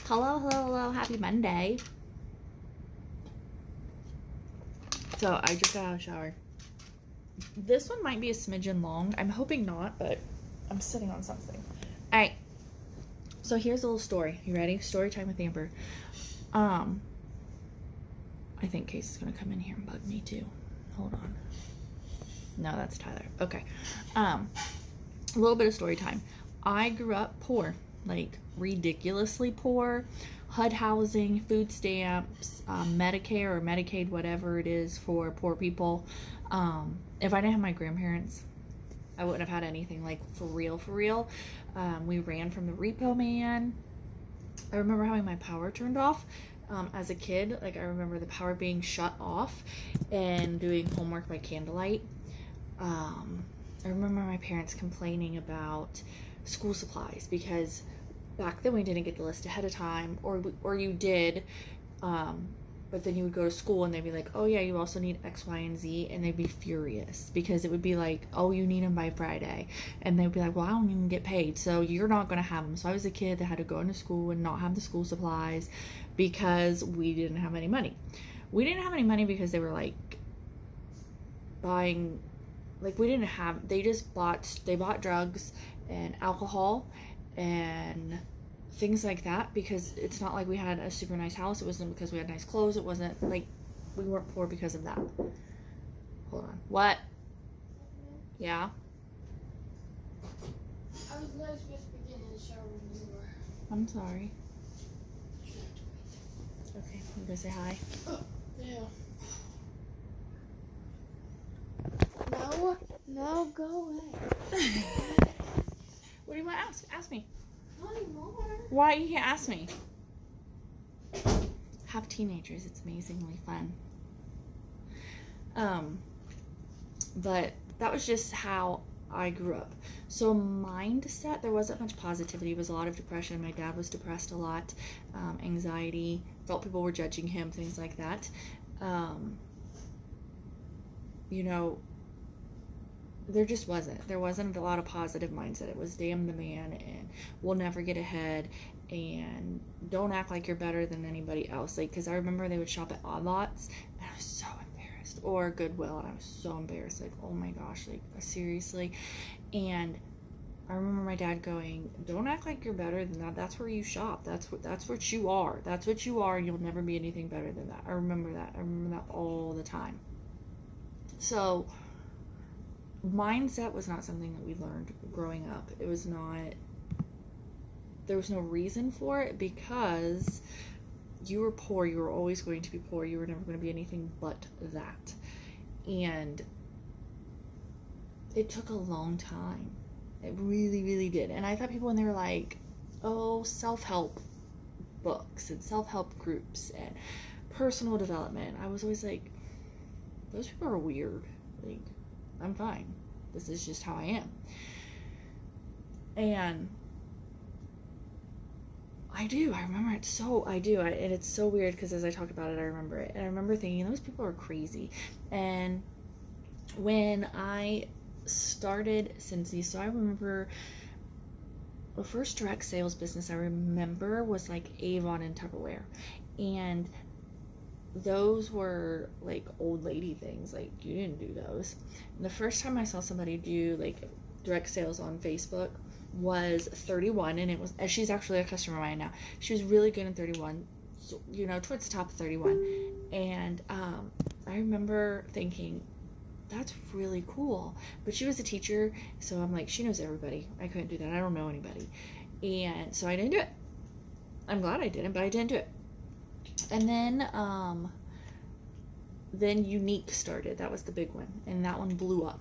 Hello, hello, hello. Happy Monday. So I just got out of the shower. This one might be a smidgen long. I'm hoping not, but I'm sitting on something. All right. So here's a little story. You ready? Story time with Amber. I think Case is gonna come in here and bug me too. Hold on. No, that's Tyler. Okay. A little bit of story time. I grew up poor, like ridiculously poor. HUD housing, food stamps, Medicare or Medicaid, whatever it is for poor people. If I didn't have my grandparents, I wouldn't have had anything, like for real, for real. We ran from the repo man. I remember having my power turned off as a kid. Like I remember the power being shut off and doing homework by candlelight. I remember my parents complaining about school supplies because back then we didn't get the list ahead of time, or you did, but then you would go to school and they'd be like, oh yeah, you also need X, Y, and Z, and they'd be furious because it would be like, oh, you need them by Friday, and they'd be like, well, I don't even get paid, so you're not going to have them. So I was a kid that had to go into school and not have the school supplies because we didn't have any money. We didn't have any money because they were like buying, like we didn't have, they bought drugs and alcohol and things like that, because it's not like we had a super nice house. It wasn't because we had nice clothes. It wasn't like we weren't poor because of that. Hold on. What? Yeah? I was literally supposed to be getting in the shower when you were. I'm sorry. Okay, I'm gonna say hi. Oh, yeah. No, go away. What do you want to ask? Ask me. Not anymore. Why you can't ask me? Have teenagers. It's amazingly fun. But that was just how I grew up. So mindset, there wasn't much positivity. It was a lot of depression. My dad was depressed a lot. Anxiety. Felt people were judging him. Things like that. You know, there just wasn't. There wasn't a lot of positive mindset. It was damn the man and we'll never get ahead and don't act like you're better than anybody else. Like, because I remember they would shop at Odd Lots and I was so embarrassed, or Goodwill, and I was so embarrassed. Like, oh my gosh, like seriously. And I remember my dad going, don't act like you're better than that. That's where you shop. That's what you are. That's what you are, and you'll never be anything better than that. I remember that. I remember that all the time. So mindset was not something that we learned growing up. It was not, there was no reason for it because you were poor. You were always going to be poor. You were never going to be anything but that. And it took a long time. It really, really did. And I thought people, when they were like, oh, self-help books and self-help groups and personal development, I was always like, those people are weird. Like, I'm fine. This is just how I am. And I remember it. And it's so weird because as I talk about it, I remember it. And I remember thinking, those people are crazy. And when I started Scentsy, so I remember the first direct sales business I remember was like Avon and Tupperware. And those were like old lady things. Like, you didn't do those. And the first time I saw somebody do like direct sales on Facebook was 31, and it was, and she's actually a customer of mine now. She was really good in 31, so, you know, towards the top of 31. And I remember thinking, that's really cool. But she was a teacher, so I'm like, she knows everybody. I couldn't do that. I don't know anybody. And so I didn't do it. I'm glad I didn't, but I didn't do it. And then Unique started. That was the big one, and that one blew up.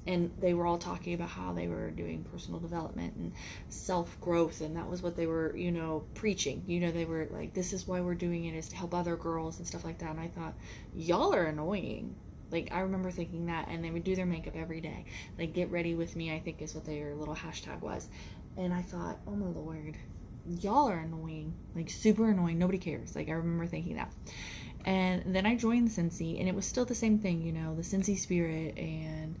And they were all talking about how they were doing personal development and self-growth, and that was what they were, you know, preaching. You know, they were like, this is why we're doing it, is to help other girls and stuff like that. And I thought, y'all are annoying. Like, I remember thinking that. And they would do their makeup every day. Like, get ready with me, I think is what their little hashtag was. And I thought, oh my Lord, y'all are annoying. Like, super annoying. Nobody cares. Like, I remember thinking that. And then I joined Scentsy, and it was still the same thing, you know, the Scentsy spirit, and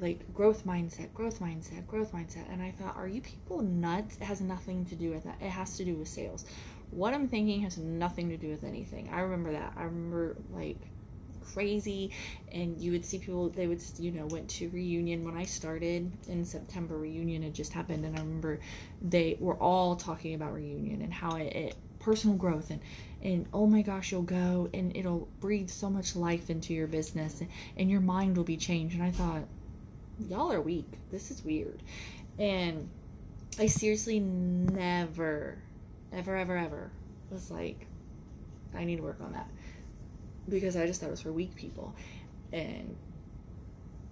like growth mindset, growth mindset, growth mindset. And I thought, are you people nuts? It has nothing to do with that. It has to do with sales. What I'm thinking has nothing to do with anything. I remember that. I remember like crazy, and you would see people, they would, went to reunion when I started in September. Reunion had just happened, and I remember they were all talking about reunion and how it personal growth, and oh my gosh, you'll go and it'll breathe so much life into your business, and your mind will be changed. And I thought, y'all are weak. This is weird. And I seriously never, ever was like, I need to work on that, because I just thought it was for weak people and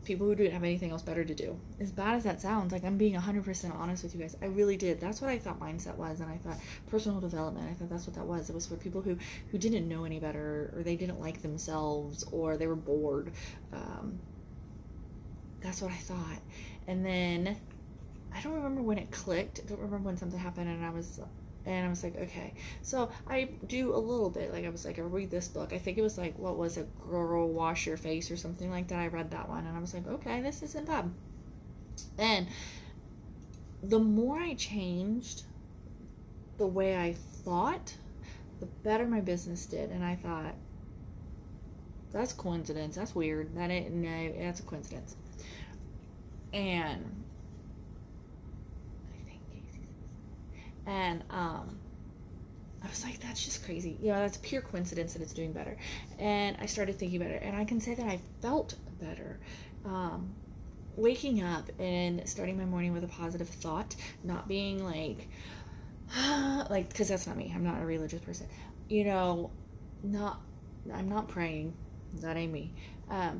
people who didn't have anything else better to do. As bad as that sounds, like, I'm being 100% honest with you guys. I really did. That's what I thought mindset was. And I thought personal development, I thought that's what that was. It was for people who didn't know any better, or they didn't like themselves, or they were bored. That's what I thought. And then I don't remember when it clicked. I don't remember when something happened, and I was like, okay. So I do a little bit. Like, I was like, I read this book. I think it was like, what was it? Girl, Wash Your Face or something like that. I read that one, and I was like, okay, this isn't bad. And the more I changed the way I thought, the better my business did. And I thought, that's coincidence. That's weird. No, that's a coincidence. And I was like, that's just crazy. That's pure coincidence that it's doing better. And I started thinking better, and I can say that I felt better. Waking up and starting my morning with a positive thought, not being like, because that's not me. I'm not a religious person. I'm not praying. That ain't me.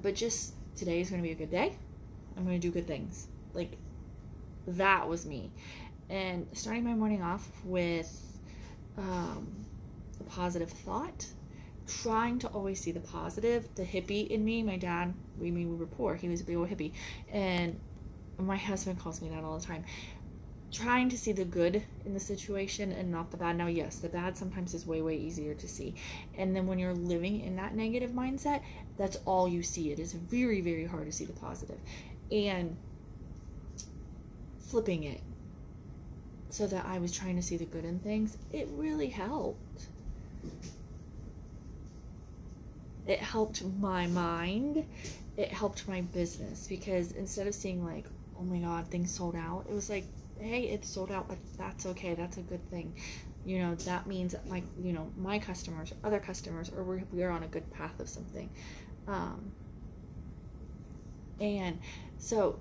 But just, today is going to be a good day. I'm going to do good things. Like, that was me. And starting my morning off with a positive thought, trying to always see the positive. The hippie in me, my dad, we were poor. He was a big old hippie. And my husband calls me that all the time. Trying to see the good in the situation and not the bad. Now, yes, the bad sometimes is way, way easier to see. And then when you're living in that negative mindset, that's all you see. It is very, very hard to see the positive. And flipping it so that I was trying to see the good in things, it really helped. It helped my mind. It helped my business, because instead of seeing like, oh my God, things sold out, it was like, hey, it's sold out, but that's okay. That's a good thing. That means that my customers, other customers, or we're on a good path of something. And so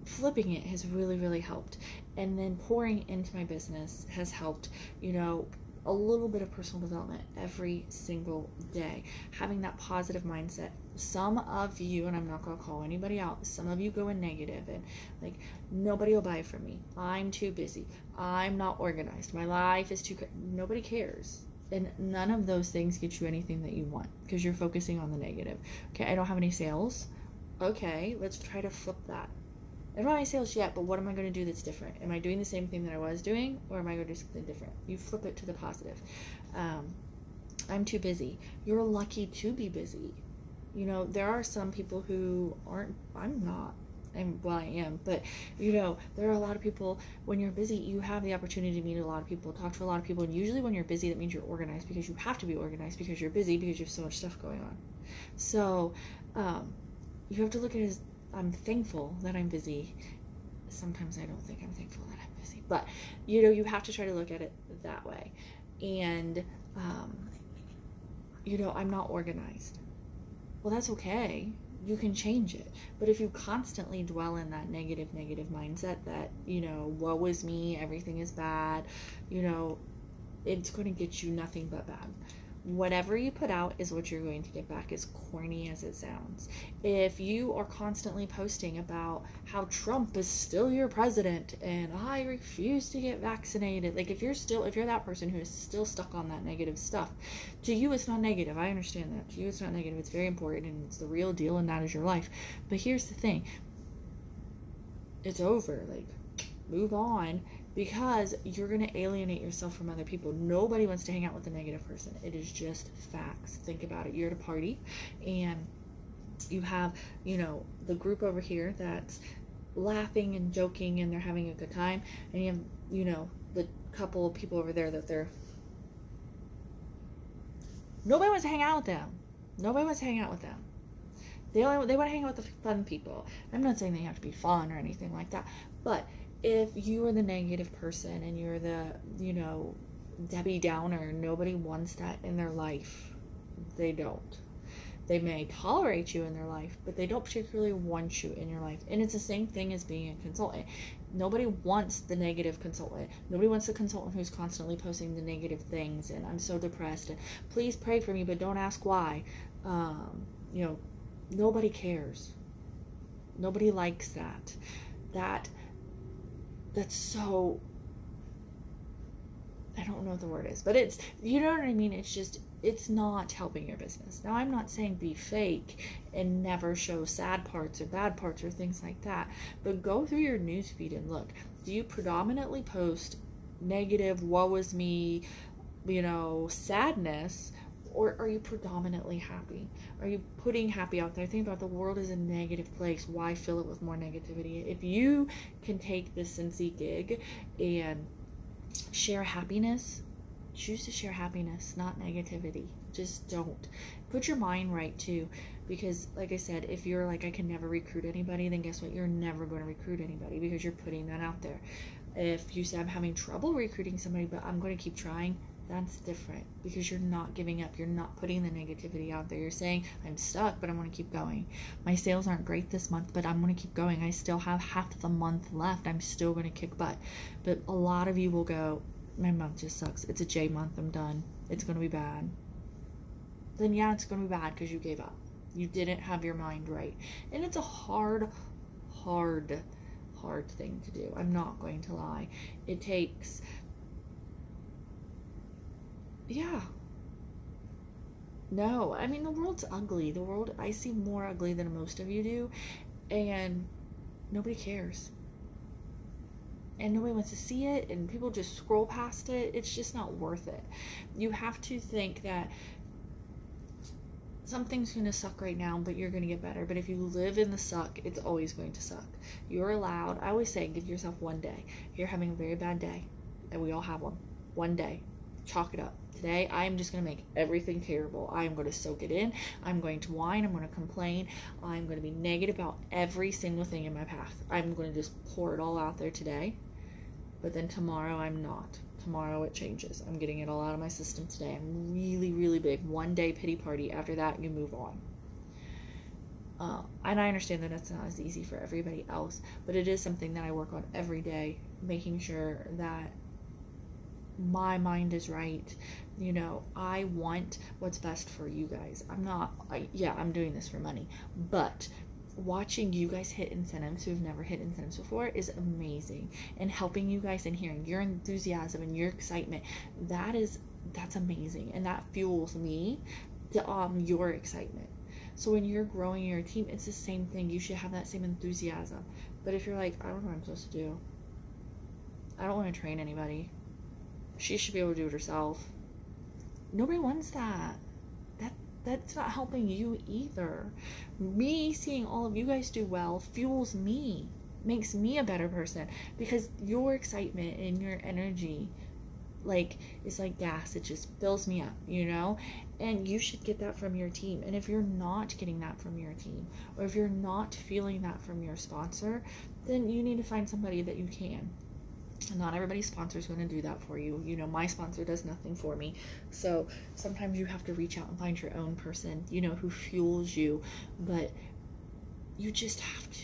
flipping it has really, really helped. And then pouring into my business has helped, a little bit of personal development every single day. Having that positive mindset. Some of you, and I'm not going to call anybody out, some of you go in negative and like, nobody will buy from me. I'm too busy. I'm not organized. My life is too... Nobody cares. And none of those things get you anything that you want, because you're focusing on the negative. Okay, I don't have any sales. Okay, let's try to flip that. I don't have any sales yet, but what am I going to do that's different? Am I doing the same thing that I was doing, or am I going to do something different? You flip it to the positive. I'm too busy. You're lucky to be busy. There are some people who aren't. I'm not. I am. But, there are a lot of people, when you're busy, you have the opportunity to meet a lot of people, talk to a lot of people. And usually when you're busy, that means you're organized, because you have to be organized, because you're busy, because you have so much stuff going on. So, you have to look at it as, I'm thankful that I'm busy. Sometimes I don't think I'm thankful that I'm busy, but you have to try to look at it that way. And I'm not organized. Well, that's okay. You can change it. But if you constantly dwell in that negative mindset that, woe is me, everything is bad, it's going to get you nothing but bad. Whatever you put out is what you're going to get back, as corny as it sounds. If you are constantly posting about how Trump is still your president and I refuse to get vaccinated, like if you're that person who is still stuck on that negative stuff, to you it's not negative. I understand that. To you it's not negative. It's very important, and it's the real deal, and that is your life. But here's the thing. It's over. Like, move on. Because you're going to alienate yourself from other people. Nobody wants to hang out with a negative person. It is just facts. Think about it. You're at a party, and You have, you know, the group over here that's laughing and joking and they're having a good time, and you have, you know, the couple of people over there that they're nobody wants to hang out with them. Nobody wants to hang out with them. They want to hang out with the fun people. I'm not saying they have to be fun or anything like that, but if you are the negative person and you're the, you know, Debbie Downer, nobody wants that in their life. They don't. They may tolerate you in their life, but they don't particularly want you in your life. And it's the same thing as being a consultant. Nobody wants the negative consultant. Nobody wants the consultant who's constantly posting the negative things and I'm so depressed and please pray for me, but don't ask why. You know, nobody cares. Nobody likes that. That's so, I don't know what the word is, but it's, you know what I mean? It's just, it's not helping your business. Now, I'm not saying be fake and never show sad parts or bad parts or things like that, but go through your newsfeed and look. Do you predominantly post negative, woe is me, you know, sadness, or are you predominantly happy? Are you putting happy out there? Think about the world is a negative place. Why fill it with more negativity? If you can take this Cincy gig and share happiness, choose to share happiness, not negativity. Just don't. Put your mind right too, because like I said, if you're like, I can never recruit anybody, then guess what? You're never going to recruit anybody because you're putting that out there. If you say I'm having trouble recruiting somebody, but I'm going to keep trying, that's different because you're not giving up. You're not putting the negativity out there. You're saying, I'm stuck, but I'm going to keep going. My sales aren't great this month, but I'm going to keep going. I still have half of the month left. I'm still going to kick butt. But a lot of you will go, my month just sucks. It's a J month. I'm done. It's going to be bad. Then yeah, it's going to be bad because you gave up. You didn't have your mind right. And it's a hard thing to do. I'm not going to lie. It takes, yeah. No, I mean, the world's ugly. The world, I see more ugly than most of you do. And nobody cares. And nobody wants to see it. And people just scroll past it. It's just not worth it. You have to think that something's going to suck right now, but you're going to get better. But if you live in the suck, it's always going to suck. You're allowed, I always say, give yourself one day. You're having a very bad day. And we all have one. One day. Chalk it up. Today, I'm just going to make everything terrible. I'm going to soak it in. I'm going to whine. I'm going to complain. I'm going to be negative about every single thing in my path. I'm going to just pour it all out there today. But then tomorrow, I'm not. Tomorrow, it changes. I'm getting it all out of my system today. I'm really big. One day pity party. After that, you move on. And I understand that that's not as easy for everybody else. But it is something that I work on every day. Making sure that my mind is right. You know, I want what's best for you guys. I'm doing this for money, but watching you guys hit incentives who've never hit incentives before is amazing, and helping you guys and hearing your enthusiasm and your excitement, that's amazing, and that fuels me to your excitement. So when you're growing your team, it's the same thing. You should have that same enthusiasm. But if you're like, I don't know what I'm supposed to do, I don't want to train anybody, she should be able to do it herself. Nobody wants that. That's not helping you either. Me seeing all of you guys do well fuels me, makes me a better person, because your excitement and your energy, like, it's like gas. It just fills me up, you know? And you should get that from your team. And if you're not getting that from your team, or if you're not feeling that from your sponsor, then you need to find somebody that you can. Not everybody's sponsor is going to do that for you. You know, my sponsor does nothing for me. So sometimes you have to reach out and find your own person, you know, who fuels you. But you just have to.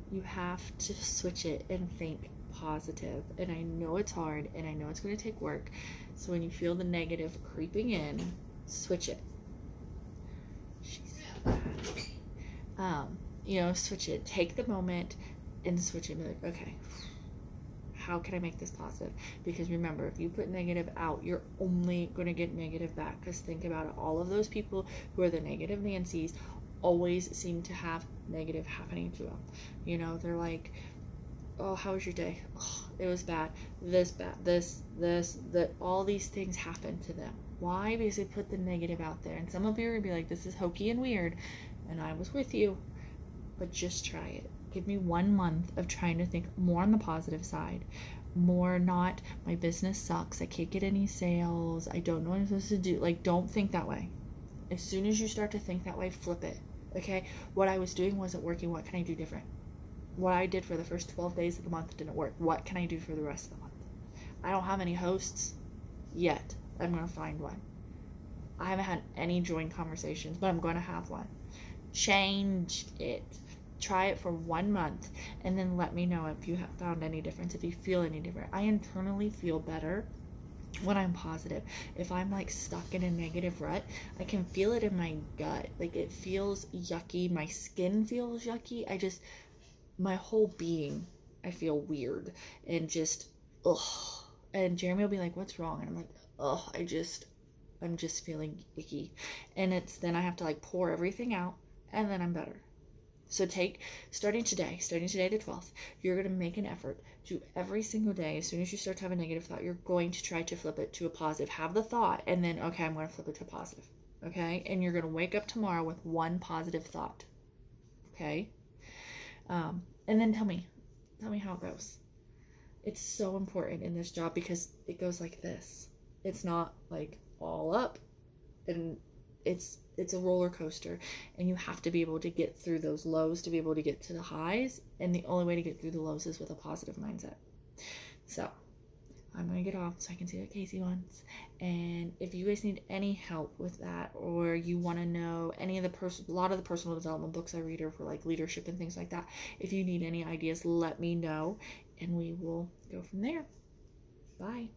You have to switch it and think positive. And I know it's hard, and I know it's going to take work. So when you feel the negative creeping in, switch it. She's so bad. You know, switch it. Take the moment and switch it and be like, okay, how can I make this positive? Because remember, if you put negative out, you're only going to get negative back. Because think about it, all of those people who are the negative Nancys always seem to have negative happening to them. You know, they're like, oh, how was your day? Oh, it was bad. This bad. This, that. All these things happen to them. Why? Because they put the negative out there. And some of you are going to be like, this is hokey and weird. and I was with you, but just try it. Give me 1 month of trying to think more on the positive side, more not my business sucks, I can't get any sales, I don't know what I'm supposed to do. Like, don't think that way. As soon as you start to think that way, flip it. Okay, what I was doing wasn't working. What can I do different? What I did for the first 12 days of the month didn't work. What can I do for the rest of the month? I don't have any hosts yet. I'm going to find one. I haven't had any join conversations, but I'm going to have one. Change it. Try it for 1 month, and then let me know if you have found any difference, if you feel any different. I internally feel better when I'm positive. If I'm like stuck in a negative rut, I can feel it in my gut. Like, it feels yucky. My skin feels yucky. My whole being, I feel weird and just, ugh. And Jeremy will be like, what's wrong? And I'm like, ugh, I'm just feeling icky. And then I have to like pour everything out, and then I'm better. So starting today the 12th, you're going to make an effort to every single day. As soon as you start to have a negative thought, you're going to try to flip it to a positive. Have the thought, and then, okay, I'm going to flip it to a positive. Okay? And you're going to wake up tomorrow with one positive thought. Okay? And then tell me how it goes. It's so important in this job because it goes like this. It's not like all up, and it's a roller coaster, and you have to be able to get through those lows to be able to get to the highs, and the only way to get through the lows is with a positive mindset. So I'm gonna get off so I can see what Casey wants, and if you guys need any help with that, or you want to know any of a lot of the personal development books I read are for like leadership and things like that, if you need any ideas, let me know, and we will go from there. Bye.